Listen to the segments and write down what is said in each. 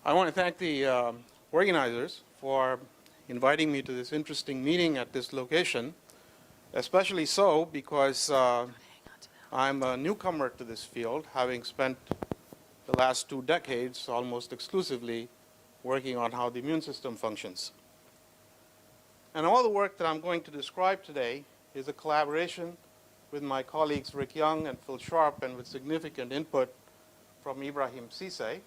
I want to thank the organizers for inviting me to this interesting meeting at this location, especially so because I'm a newcomer to this field, having spent the last 2 decades almost exclusively working on how the immune system functions. And all the work that I'm going to describe today is a collaboration with my colleagues Rick Young and Phil Sharp, and with significant input from Ibrahim Sise.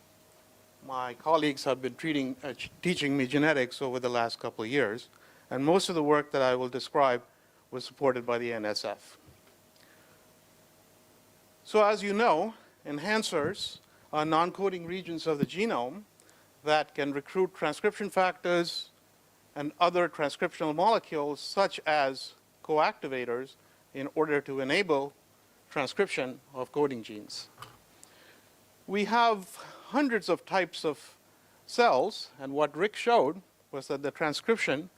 My colleagues have been teaching me genetics over the last couple of years, and most of the work that I will describe was supported by the NSF. So as you know, enhancers are non-coding regions of the genome that can recruit transcription factors and other transcriptional molecules, such as coactivators, in order to enable transcription of coding genes. We have hundreds of types of cells, and what Rick showed was that the transcription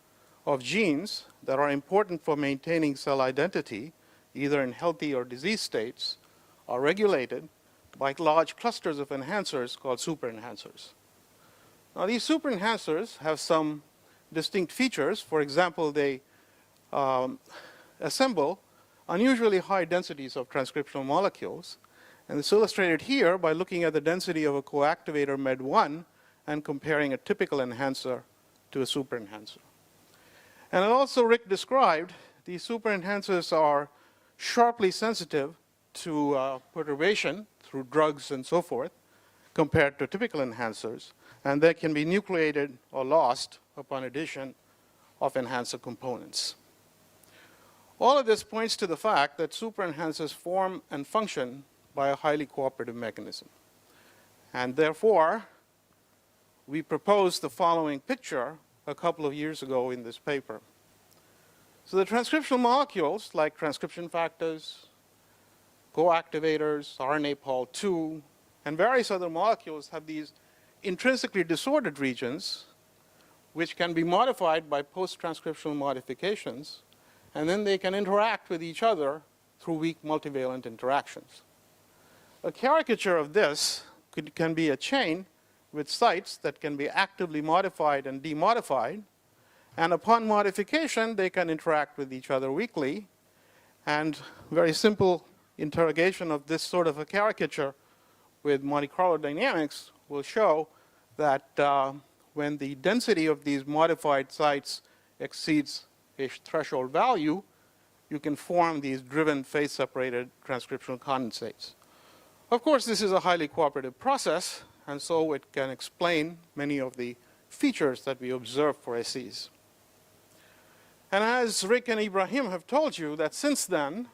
of genes that are important for maintaining cell identity, either in healthy or diseased states, are regulated by large clusters of enhancers called superenhancers. Now, these superenhancers have some distinct features. For example, they assemble unusually high densities of transcriptional molecules. And it's illustrated here by looking at the density of a coactivator MED1 and comparing a typical enhancer to a superenhancer. And also Rick described, these superenhancers are sharply sensitive to perturbation through drugs and so forth, compared to typical enhancers. And they can be nucleated or lost upon addition of enhancer components. All of this points to the fact that superenhancers form and function by a highly cooperative mechanism. And therefore, we proposed the following picture a couple of years ago in this paper. So the transcriptional molecules, like transcription factors, coactivators, RNA Pol II, and various other molecules, have these intrinsically disordered regions which can be modified by post-transcriptional modifications, and then they can interact with each other through weak multivalent interactions. A caricature of this can be a chain with sites that can be actively modified and demodified, and upon modification they can interact with each other weakly. And very simple interrogation of this sort of a caricature with Monte Carlo dynamics will show that when the density of these modified sites exceeds a threshold value, you can form these driven phase-separated transcriptional condensates. Of course, this is a highly cooperative process, and so it can explain many of the features that we observe for SEs. And as Rick and Ibrahim have told you, that since then,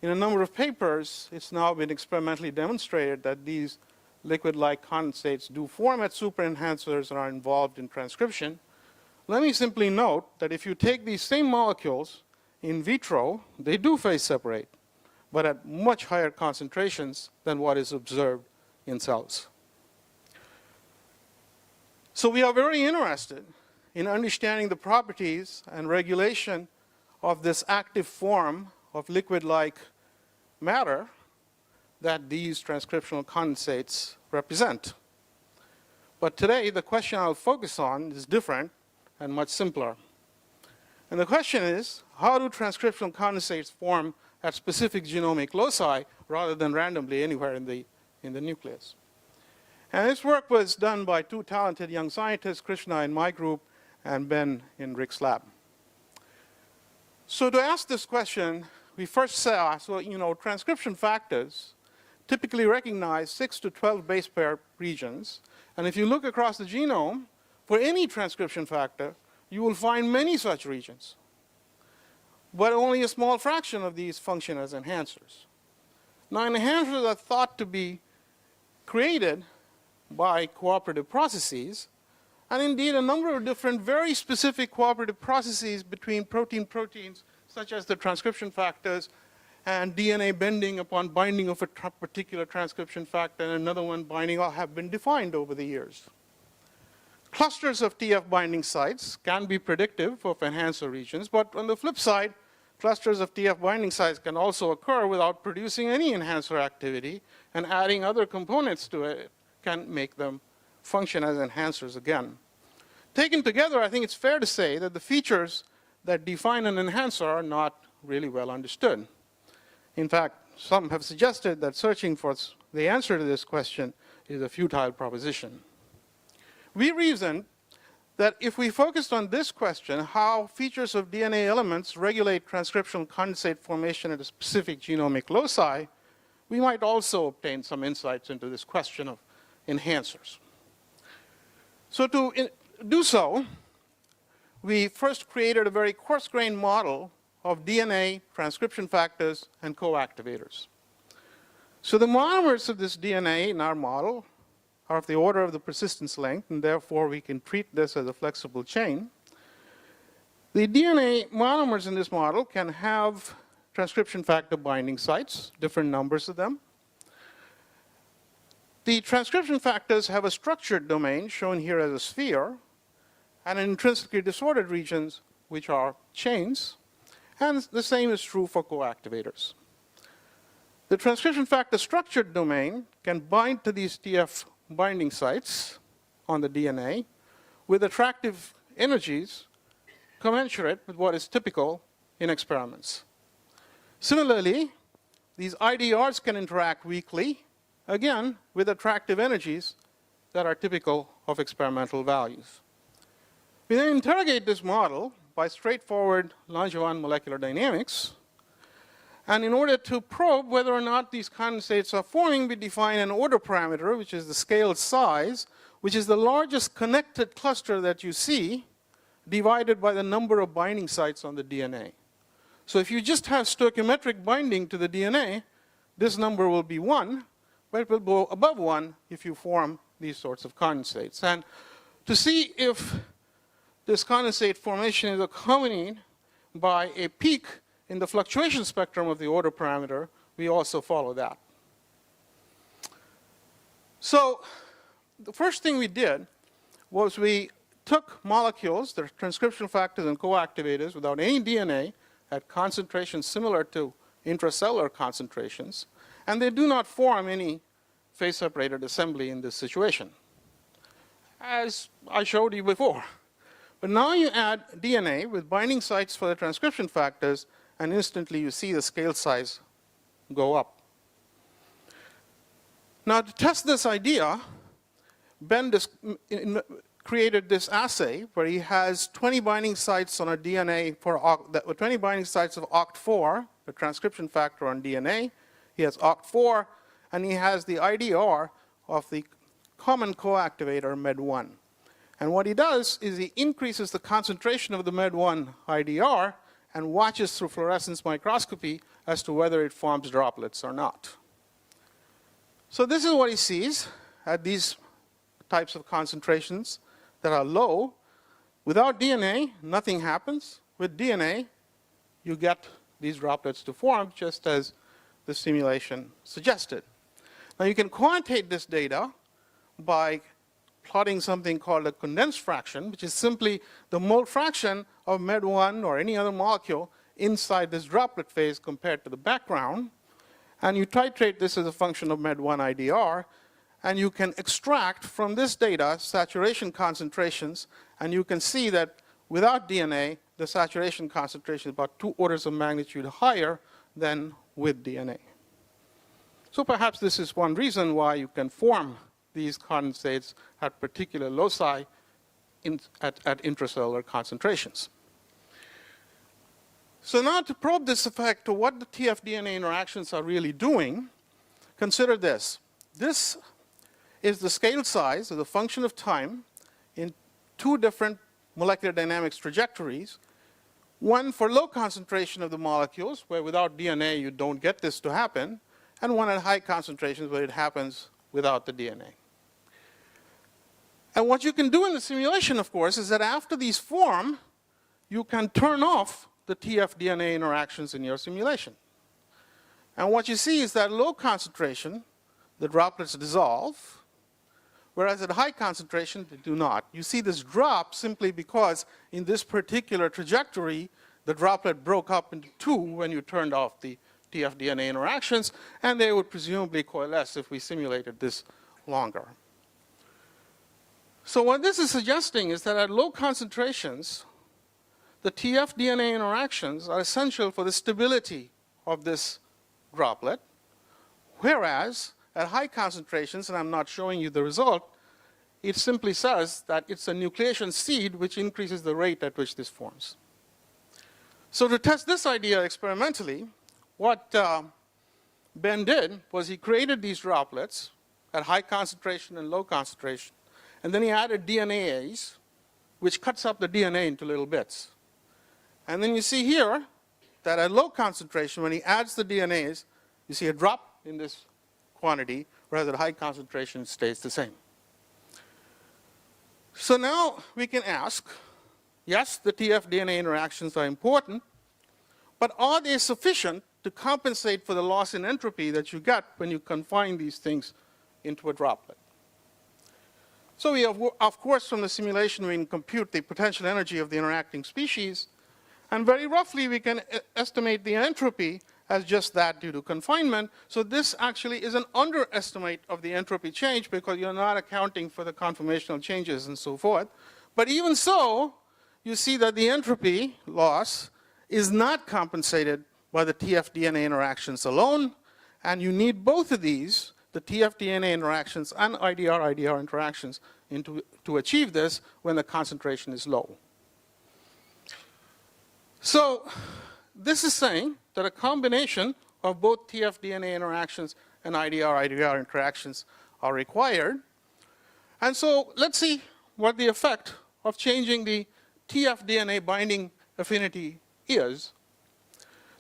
in a number of papers, it's now been experimentally demonstrated that these liquid-like condensates do form at superenhancers and are involved in transcription. Let me simply note that if you take these same molecules in vitro, they do phase separate, but at much higher concentrations than what is observed in cells. So we are very interested in understanding the properties and regulation of this active form of liquid-like matter that these transcriptional condensates represent. But today, the question I'll focus on is different and much simpler. And the question is, how do transcriptional condensates form at specific genomic loci rather than randomly anywhere in the nucleus? And this work was done by 2 talented young scientists, Krishna in my group and Ben in Rick's lab. So to ask this question, we first saw, transcription factors typically recognize 6 to 12 base pair regions. And if you look across the genome, for any transcription factor, you will find many such regions. But only a small fraction of these function as enhancers. Now, enhancers are thought to be created by cooperative processes, and indeed a number of different very specific cooperative processes between proteins, such as the transcription factors, and DNA bending upon binding of a particular transcription factor and another one binding have been defined over the years. Clusters of TF binding sites can be predictive of enhancer regions, but on the flip side, clusters of TF binding sites can also occur without producing any enhancer activity, and adding other components to it can make them function as enhancers again. Taken together, I think it's fair to say that the features that define an enhancer are not really well understood. In fact, some have suggested that searching for the answer to this question is a futile proposition. We reasoned that if we focused on this question, how features of DNA elements regulate transcriptional condensate formation at a specific genomic loci, we might also obtain some insights into this question of enhancers. So to do so, we first created a very coarse-grained model of DNA, transcription factors, and co-activators. So the monomers of this DNA in our model are of the order of the persistence length, and therefore we can treat this as a flexible chain. The DNA monomers in this model can have transcription factor binding sites, different numbers of them. The transcription factors have a structured domain, shown here as a sphere, and intrinsically disordered regions, which are chains. And the same is true for co-activators. The transcription factor structured domain can bind to these TF binding sites on the DNA with attractive energies commensurate with what is typical in experiments. Similarly, these IDRs can interact weakly, again, with attractive energies that are typical of experimental values. We then interrogate this model by straightforward Langevin molecular dynamics. And in order to probe whether or not these condensates are forming, we define an order parameter, which is the scale size, which is the largest connected cluster that you see, divided by the number of binding sites on the DNA. So if you just have stoichiometric binding to the DNA, this number will be 1, but it will go above 1 if you form these sorts of condensates. And to see if this condensate formation is accompanied by a peak in the fluctuation spectrum of the order parameter, we also follow that. So the first thing we did was we took molecules, the transcription factors and co-activators, without any DNA at concentrations similar to intracellular concentrations, and they do not form any phase-separated assembly in this situation, as I showed you before. But now you add DNA with binding sites for the transcription factors, and instantly you see the scale size go up. Now, to test this idea, Ben created this assay where he has 20 binding sites on a DNA for 20 binding sites of OCT4, the transcription factor on DNA. He has OCT4, and he has the IDR of the common co-activator MED1. And what he does is he increases the concentration of the MED1 IDR and watches through fluorescence microscopy as to whether it forms droplets or not. So this is what he sees at these types of concentrations that are low. Without DNA, nothing happens. With DNA, you get these droplets to form, just as the simulation suggested. Now you can quantitate this data by plotting something called a condensed fraction, which is simply the mole fraction of MED1 or any other molecule inside this droplet phase compared to the background. And you titrate this as a function of MED1 IDR, and you can extract from this data saturation concentrations, and you can see that without DNA, the saturation concentration is about 2 orders of magnitude higher than with DNA. So perhaps this is one reason why you can form these condensates at particular loci at intracellular concentrations. So now to probe this effect of what the TF-DNA interactions are really doing, consider this. This is the scale size of the function of time in 2 different molecular dynamics trajectories. One for low concentration of the molecules, where without DNA you don't get this to happen, and one at high concentrations where it happens without the DNA. And what you can do in the simulation, of course, is that after these form, you can turn off the TF-DNA interactions in your simulation. And what you see is that low concentration, the droplets dissolve, whereas at high concentration, they do not. You see this drop simply because in this particular trajectory, the droplet broke up into 2 when you turned off the TF-DNA interactions, and they would presumably coalesce if we simulated this longer. So what this is suggesting is that at low concentrations, the TF-DNA interactions are essential for the stability of this droplet, whereas at high concentrations, and I'm not showing you the result, it simply says that it's a nucleation seed which increases the rate at which this forms. So to test this idea experimentally, what Ben did was he created these droplets at high concentration and low concentration, and then he added DNAase, which cuts up the DNA into little bits. And then you see here that at low concentration, when he adds the DNAase, you see a drop in this quantity, whereas at high concentration it stays the same. So now we can ask, yes, the TF-DNA interactions are important, but are they sufficient to compensate for the loss in entropy that you get when you confine these things into a droplet? So we have, of course, from the simulation, we can compute the potential energy of the interacting species, and very roughly we can estimate the entropy as just that due to confinement. So this actually is an underestimate of the entropy change because you're not accounting for the conformational changes and so forth. But even so, you see that the entropy loss is not compensated by the TF-DNA interactions alone, and you need both of these, the TF-DNA interactions and IDR-IDR interactions, to achieve this when the concentration is low. So this is saying that a combination of both TF-DNA interactions and IDR-IDR interactions are required. And so let's see what the effect of changing the TF-DNA binding affinity is.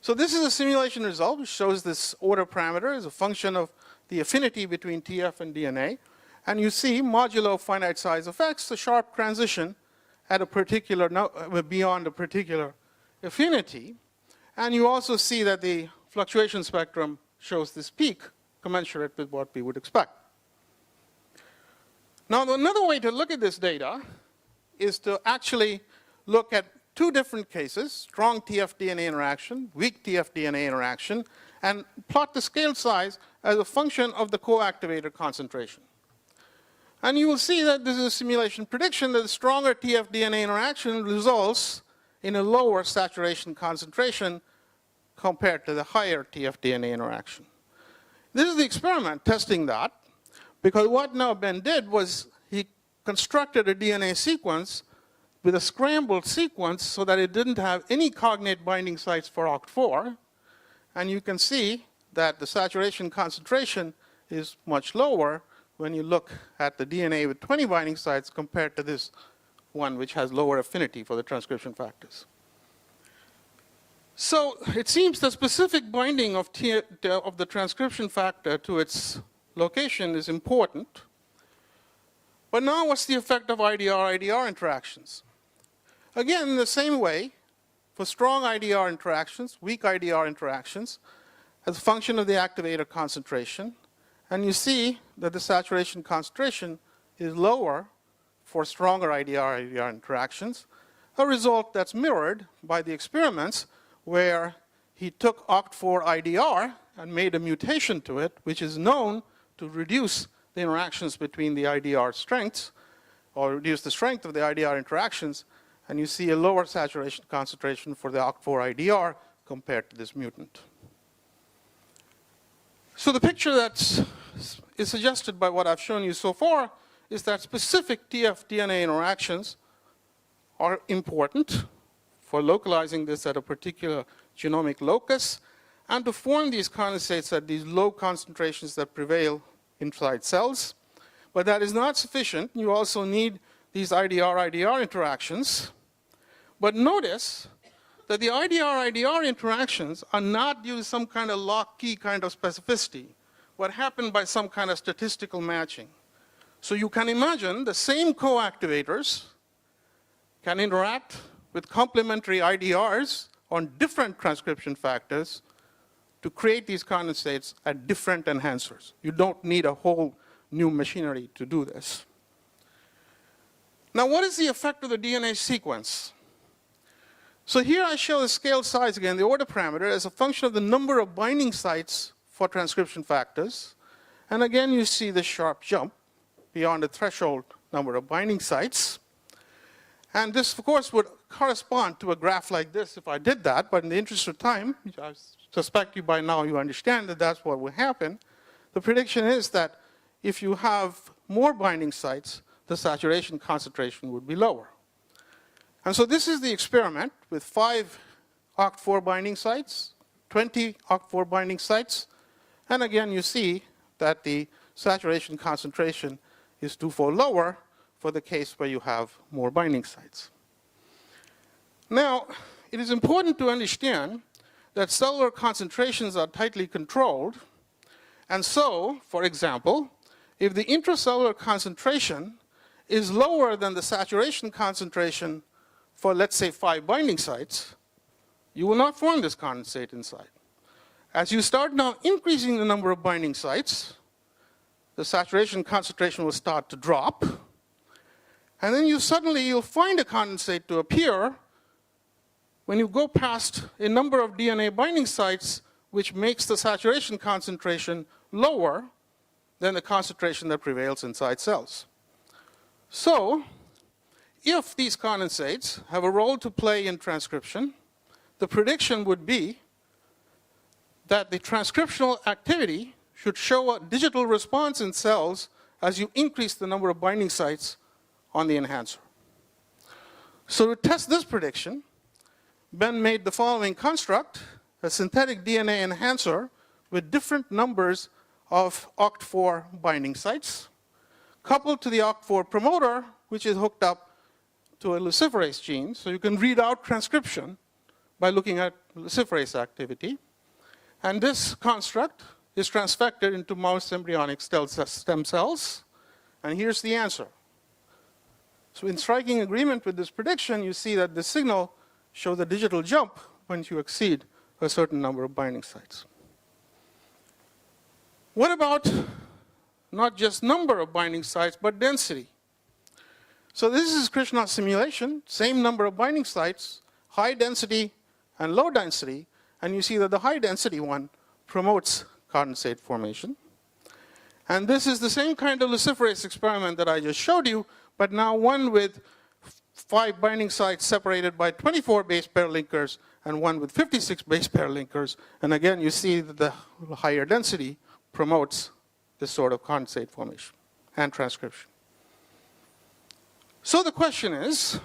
So this is a simulation result which shows this order parameter as a function of the affinity between TF and DNA. And you see, modulo finite size effects, a sharp transition at a particular, beyond a particular affinity. And you also see that the fluctuation spectrum shows this peak commensurate with what we would expect. Now, another way to look at this data is to actually look at two different cases, strong TF-DNA interaction, weak TF-DNA interaction, and plot the scale size as a function of the co-activator concentration. And you will see that this is a simulation prediction that the stronger TF-DNA interaction results in a lower saturation concentration compared to the higher TF-DNA interaction. This is the experiment testing that, because what now Ben did was he constructed a DNA sequence with a scrambled sequence so that it didn't have any cognate binding sites for OCT4. And you can see that the saturation concentration is much lower when you look at the DNA with 20 binding sites compared to this one which has lower affinity for the transcription factors. So it seems the specific binding of the transcription factor to its location is important. But now what's the effect of IDR-IDR interactions? Again, in the same way, for strong IDR interactions, weak IDR interactions, as a function of the activator concentration, and you see that the saturation concentration is lower for stronger IDR-IDR interactions, a result that's mirrored by the experiments where he took OCT4 IDR and made a mutation to it, which is known to reduce the interactions between the IDR strengths, or reduce the strength of the IDR interactions, and you see a lower saturation concentration for the OCT4 IDR compared to this mutant. So the picture that is suggested by what I've shown you so far is that specific TF-DNA interactions are important for localizing this at a particular genomic locus and to form these condensates at these low concentrations that prevail inside cells. But that is not sufficient. You also need these IDR-IDR interactions. But notice that the IDR-IDR interactions are not due to some kind of lock-key kind of specificity, what happened by some kind of statistical matching. So you can imagine the same co-activators can interact with complementary IDRs on different transcription factors to create these condensates at different enhancers. You don't need a whole new machinery to do this. Now, what is the effect of the DNA sequence? So here I show the scale size again, the order parameter, as a function of the number of binding sites for transcription factors. And again, you see the sharp jump beyond the threshold number of binding sites. And this, of course, would correspond to a graph like this if I did that. But in the interest of time, I suspect you by now you understand that that's what would happen. The prediction is that if you have more binding sites, the saturation concentration would be lower. And so this is the experiment with 5 OCT4 binding sites, 20 OCT4 binding sites. And again, you see that the saturation concentration is twofold lower for the case where you have more binding sites. Now, it is important to understand that cellular concentrations are tightly controlled. And so, for example, if the intracellular concentration is lower than the saturation concentration for, let's say, 5 binding sites, you will not form this condensate inside. As you start now increasing the number of binding sites, the saturation concentration will start to drop. And then you'll find a condensate to appear when you go past a number of DNA binding sites, which makes the saturation concentration lower than the concentration that prevails inside cells. So, if these condensates have a role to play in transcription, the prediction would be that the transcriptional activity should show a digital response in cells as you increase the number of binding sites on the enhancer. So to test this prediction, Ben made the following construct, a synthetic DNA enhancer with different numbers of OCT4 binding sites, coupled to the OCT4 promoter, which is hooked up to a luciferase gene. So you can read out transcription by looking at luciferase activity. And this construct is transfected into mouse embryonic stem cells. And here's the answer. So in striking agreement with this prediction, you see that the signal shows a digital jump once you exceed a certain number of binding sites. What about not just number of binding sites, but density? So this is Krishna's simulation, same number of binding sites, high density and low density, and you see that the high density one promotes condensate formation. And this is the same kind of luciferase experiment that I just showed you, but now one with 5 binding sites separated by 24 base pair linkers and one with 56 base pair linkers. And again, you see that the higher density promotes this sort of condensate formation and transcription. So the question is,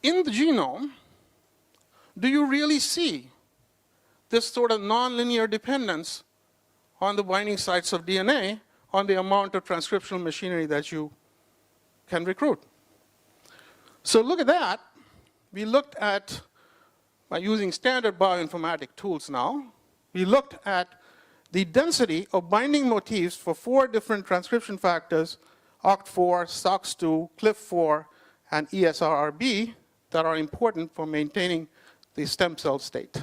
in the genome, do you really see this sort of nonlinear dependence on the binding sites of DNA on the amount of transcriptional machinery that you can recruit? So look at that. We looked at, by using standard bioinformatic tools now, we looked at the density of binding motifs for 4 different transcription factors, OCT4, SOX2, CLIF4, and ESRRB, that are important for maintaining the stem cell state.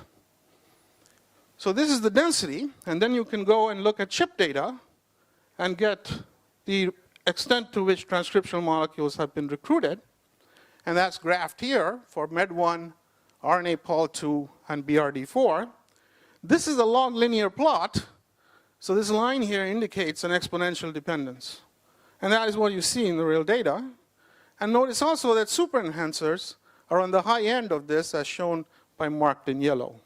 So this is the density, and then you can go and look at chip data and get the extent to which transcriptional molecules have been recruited. And that's graphed here for MED1, RNA Pol2, and BRD4. This is a log linear plot. So this line here indicates an exponential dependence. And that is what you see in the real data. And notice also that super enhancers are on the high end of this, as shown by marked in yellow.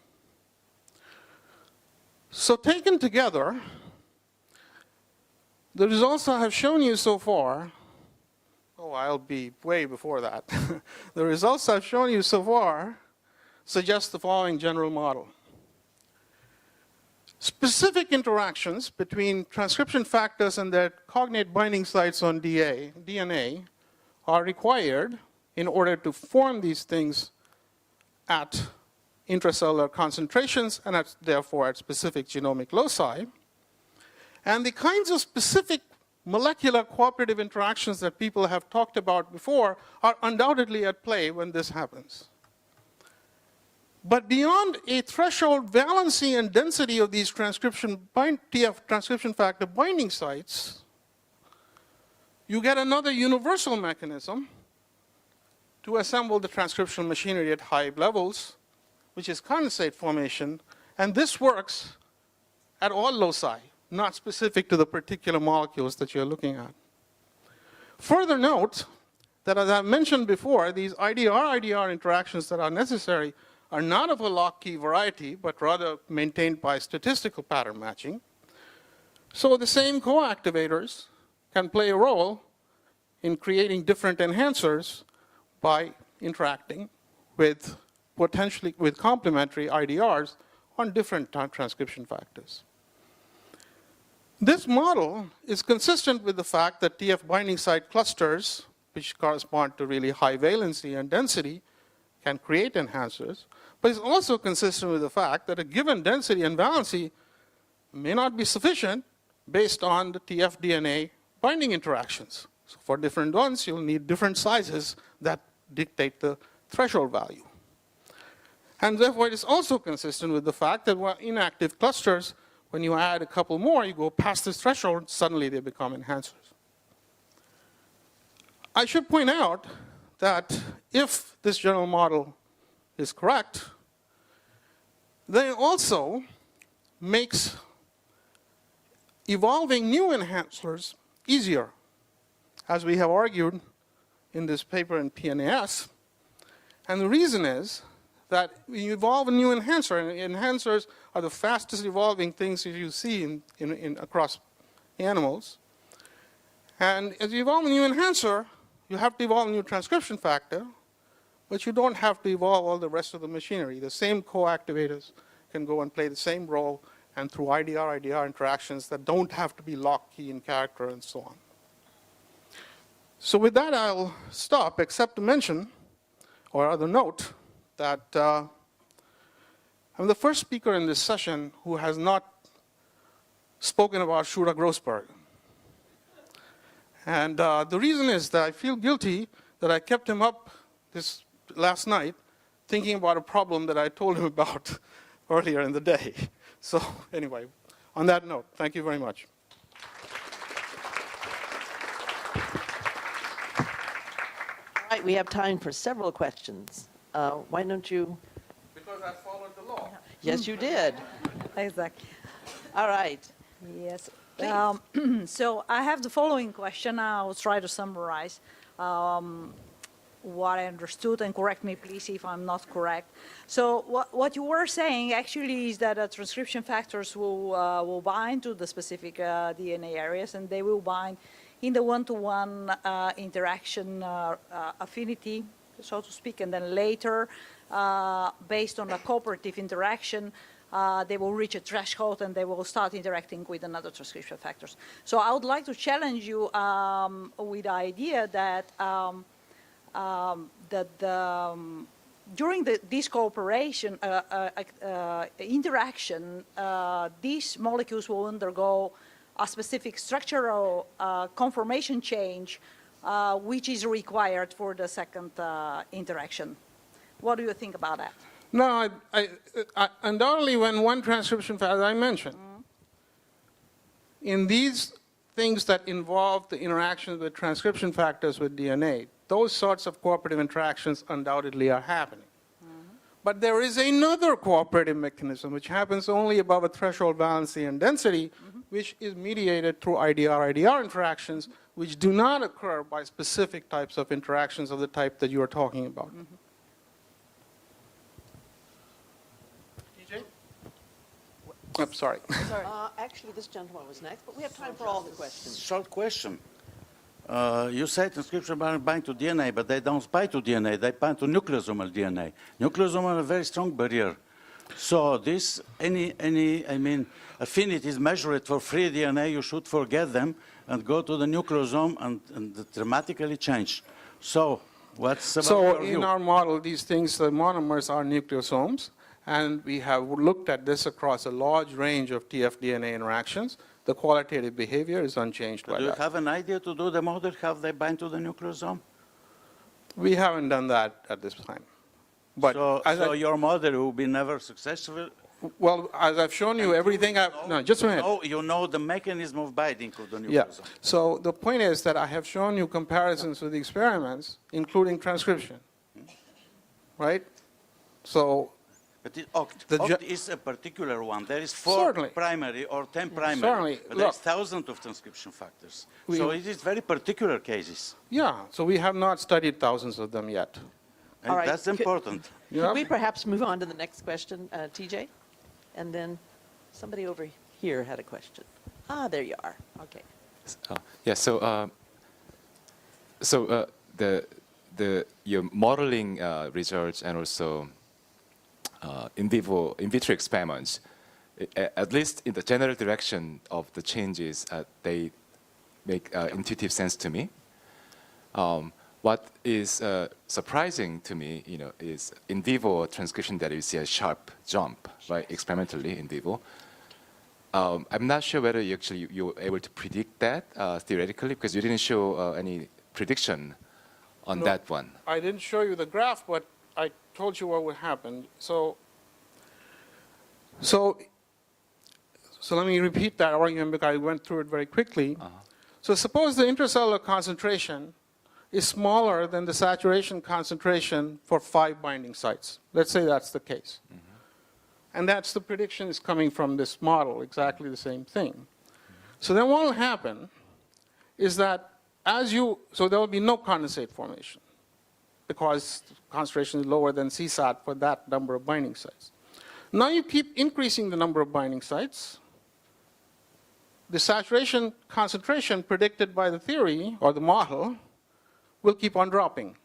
So taken together, the results I have shown you so far, oh, I'll be way before that. The results I've shown you so far suggest the following general model. Specific interactions between transcription factors and their cognate binding sites on DNA are required in order to form these things at intracellular concentrations and therefore at specific genomic loci. And the kinds of specific molecular cooperative interactions that people have talked about before are undoubtedly at play when this happens. But beyond a threshold valency and density of these TF transcription factor binding sites, you get another universal mechanism to assemble the transcriptional machinery at high levels, which is condensate formation. And this works at all loci, not specific to the particular molecules that you're looking at. Further note that, as I mentioned before, these IDR-IDR interactions that are necessary are not of a lock-key variety, but rather maintained by statistical pattern matching. So the same co-activators can play a role in creating different enhancers by interacting with potentially with complementary IDRs on different transcription factors. This model is consistent with the fact that TF binding site clusters, which correspond to really high valency and density, can create enhancers, but it's also consistent with the fact that a given density and valency may not be sufficient based on the TF DNA binding interactions. So for different ones, you'll need different sizes that dictate the threshold value. And therefore, it is also consistent with the fact that while inactive clusters, when you add a couple more, you go past this threshold, suddenly they become enhancers. I should point out that if this general model is correct, then it also makes evolving new enhancers easier, as we have argued in this paper in PNAS. And the reason is that when you evolve a new enhancer, and enhancers are the fastest evolving things that you see across animals. And as you evolve a new enhancer, you have to evolve a new transcription factor, but you don't have to evolve all the rest of the machinery. The same co-activators can go and play the same role, and through IDR-IDR interactions that don't have to be lock-key in character and so on. So with that, I'll stop, except to mention, or rather note, that I'm the first speaker in this session who has not spoken about Shura Grossberg. And the reason is that I feel guilty that I kept him up this last night thinking about a problem that I told him about earlier in the day. So anyway, on that note, thank you very much. All right, we have time for several questions. Why don't you? Because I followed the law. Yes, you did. Exactly. All right. Yes. Please. So I have the following question. I'll try to summarize what I understood, and correct me, please, if I'm not correct. So what you were saying actually is that transcription factors will bind to the specific DNA areas, and they will bind in the one-to-one interaction affinity, so to speak, and then later, based on a cooperative interaction, they will reach a threshold and they will start interacting with another transcription factors. So I would like to challenge you with the idea that during this cooperation interaction, these molecules will undergo a specific structural conformation change, which is required for the second interaction. What do you think about that? No, undoubtedly when one transcription factor, as I mentioned, in these things that involve the interactions with transcription factors with DNA, those sorts of cooperative interactions undoubtedly are happening. But there is another cooperative mechanism which happens only above a threshold valency and density, which is mediated through IDR-IDR interactions, which do not occur by specific types of interactions of the type that you are talking about. I'm sorry. Actually, this gentleman was next, but we have time for all the questions. Short question. You say transcription bind to DNA, but they don't bind to DNA. They bind to nucleosomal DNA. Nucleosomal is a very strong barrier. So this, affinities measured for free DNA, you should forget them and go to the nucleosome and dramatically change. So what's about So your in view? our model, these things, the monomers are nucleosomes. And we have looked at this across a large range of TF-DNA interactions. The qualitative behavior is unchanged by Do you that. have an idea to do the model, how they bind to the nucleosome? We haven't done that at this time. But So your model will be never successful? well, as I've shown you, everything no, just a minute. Oh, you know the mechanism of binding to the nucleosome. Yeah. So the point is that I have shown you comparisons with the experiments, including transcription. Right? So But oct is a particular one. There is 4 Certainly. primary or 10 primary. Certainly. But there's Look. thousands of transcription factors. So it is very particular cases. Yeah, so we have not studied thousands of them yet. And All right. that's important. Yeah. Could we perhaps move on to the next question, TJ? And then somebody over here had a question. Ah, there you are. Okay. Yeah. So your modeling results and also in vitro experiments, at least in the general direction of the changes, they make intuitive sense to me. What is surprising to me, is in vivo transcription that you see a sharp jump, right, experimentally in vivo. I'm not sure whether you were able to predict that theoretically, because you didn't show any prediction on No. that one. I didn't show you the graph, but I told you what would happen. So let me repeat that argument because I went through it very quickly. So suppose the intracellular concentration is smaller than the saturation concentration for 5 binding sites. Let's say that's the case. And that's the prediction is coming from this model, exactly the same thing. So then what will happen is that so there will be no condensate formation because the concentration is lower than CSAT for that number of binding sites. Now you keep increasing the number of binding sites. The saturation concentration predicted by the theory or the model will keep on dropping.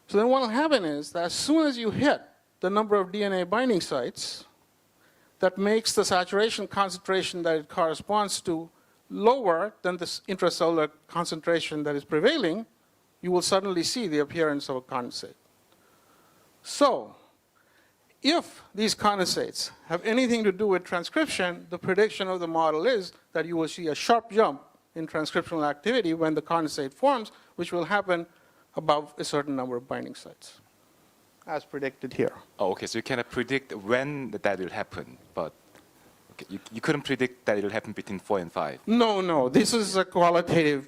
So then what will happen is that as soon as you hit the number of DNA binding sites, that makes the saturation concentration that it corresponds to lower than the intracellular concentration that is prevailing, you will suddenly see the appearance of a condensate. So, if these condensates have anything to do with transcription, the prediction of the model is that you will see a sharp jump in transcriptional activity when the condensate forms, which will happen above a certain number of binding sites, as predicted here. Oh, okay. So you cannot predict when that will happen, but okay, you couldn't predict that it will happen between 4 and 5. No. This is a qualitative.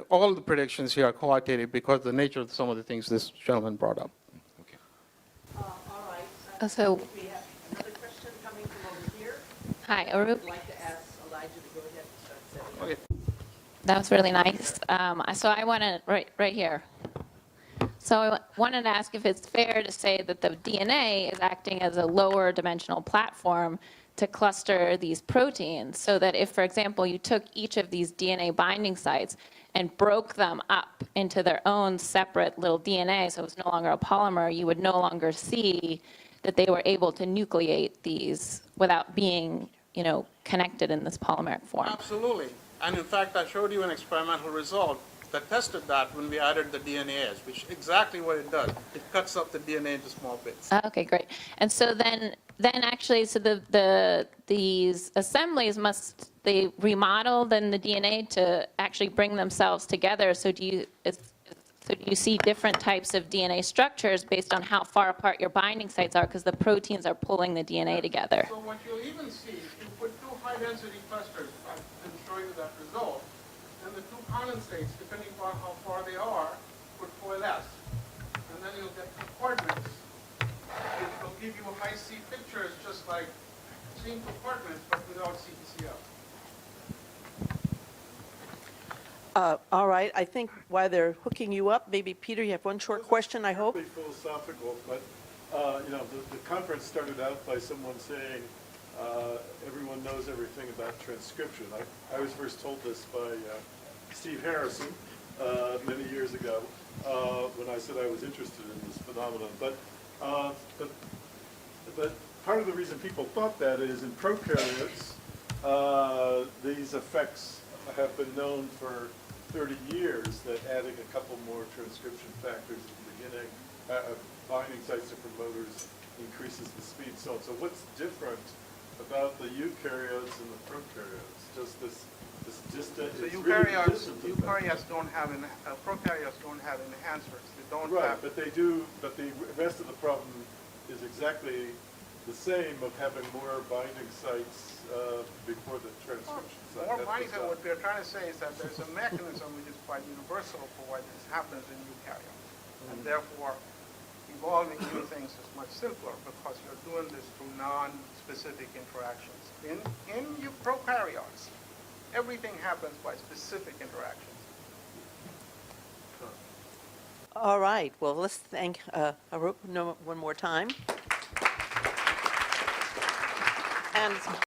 All the predictions here are qualitative because of the nature of some of the things this gentleman brought up. Okay. All right. So, We have another question coming from over here. hi, Arup. I'd like to ask Elijah to go ahead and start setting up. Okay. That was really nice. So I want to, right here. So I wanted to ask if it's fair to say that the DNA is acting as a lower dimensional platform to cluster these proteins, so that if, for example, you took each of these DNA binding sites and broke them up into their own separate little DNA, so it was no longer a polymer, you would no longer see that they were able to nucleate these without being, connected in this polymeric form. Absolutely. And in fact, I showed you an experimental result that tested that when we added the DNAs, which is exactly what it does. It cuts up the DNA into small bits. Okay, great. And so then actually, so these assemblies they remodel then the DNA to actually bring themselves together. So do you see different types of DNA structures based on how far apart your binding sites are, because the proteins are pulling the DNA together? So what you'll even see, if you put 2 high-density clusters, I can show you that result, then the 2 condensates, depending upon how far they are, would coalesce. And then you'll get compartments. It will give you high-C pictures, just like seeing compartments, but without CTCL. All right. I think while they're hooking you up, maybe, Peter, you have one short question, I hope? Pretty philosophical, but the conference started out by someone saying everyone knows everything about transcription. I was first told this by Steve Harrison many years ago when I said I was interested in this phenomenon. But part of the reason people thought that is in prokaryotes, these effects have been known for 30 years, that adding a couple more transcription factors at the beginning, binding sites to promoters, increases the speed. So what's different about the eukaryotes and the prokaryotes? Just this distant. So it's really prokaryotes distant don't have enhancers. They don't right, have. but they do. But the rest of the problem is exactly the same, of having more binding sites before the transcription site. More That's binding what's sites, what up. we're trying to say is that there's a mechanism which is quite universal for why this happens in eukaryotes. And therefore, evolving new things is much simpler because you're doing this through non-specific interactions. In prokaryotes, everything happens by specific interactions. All right, well, let's thank Arup one more time. And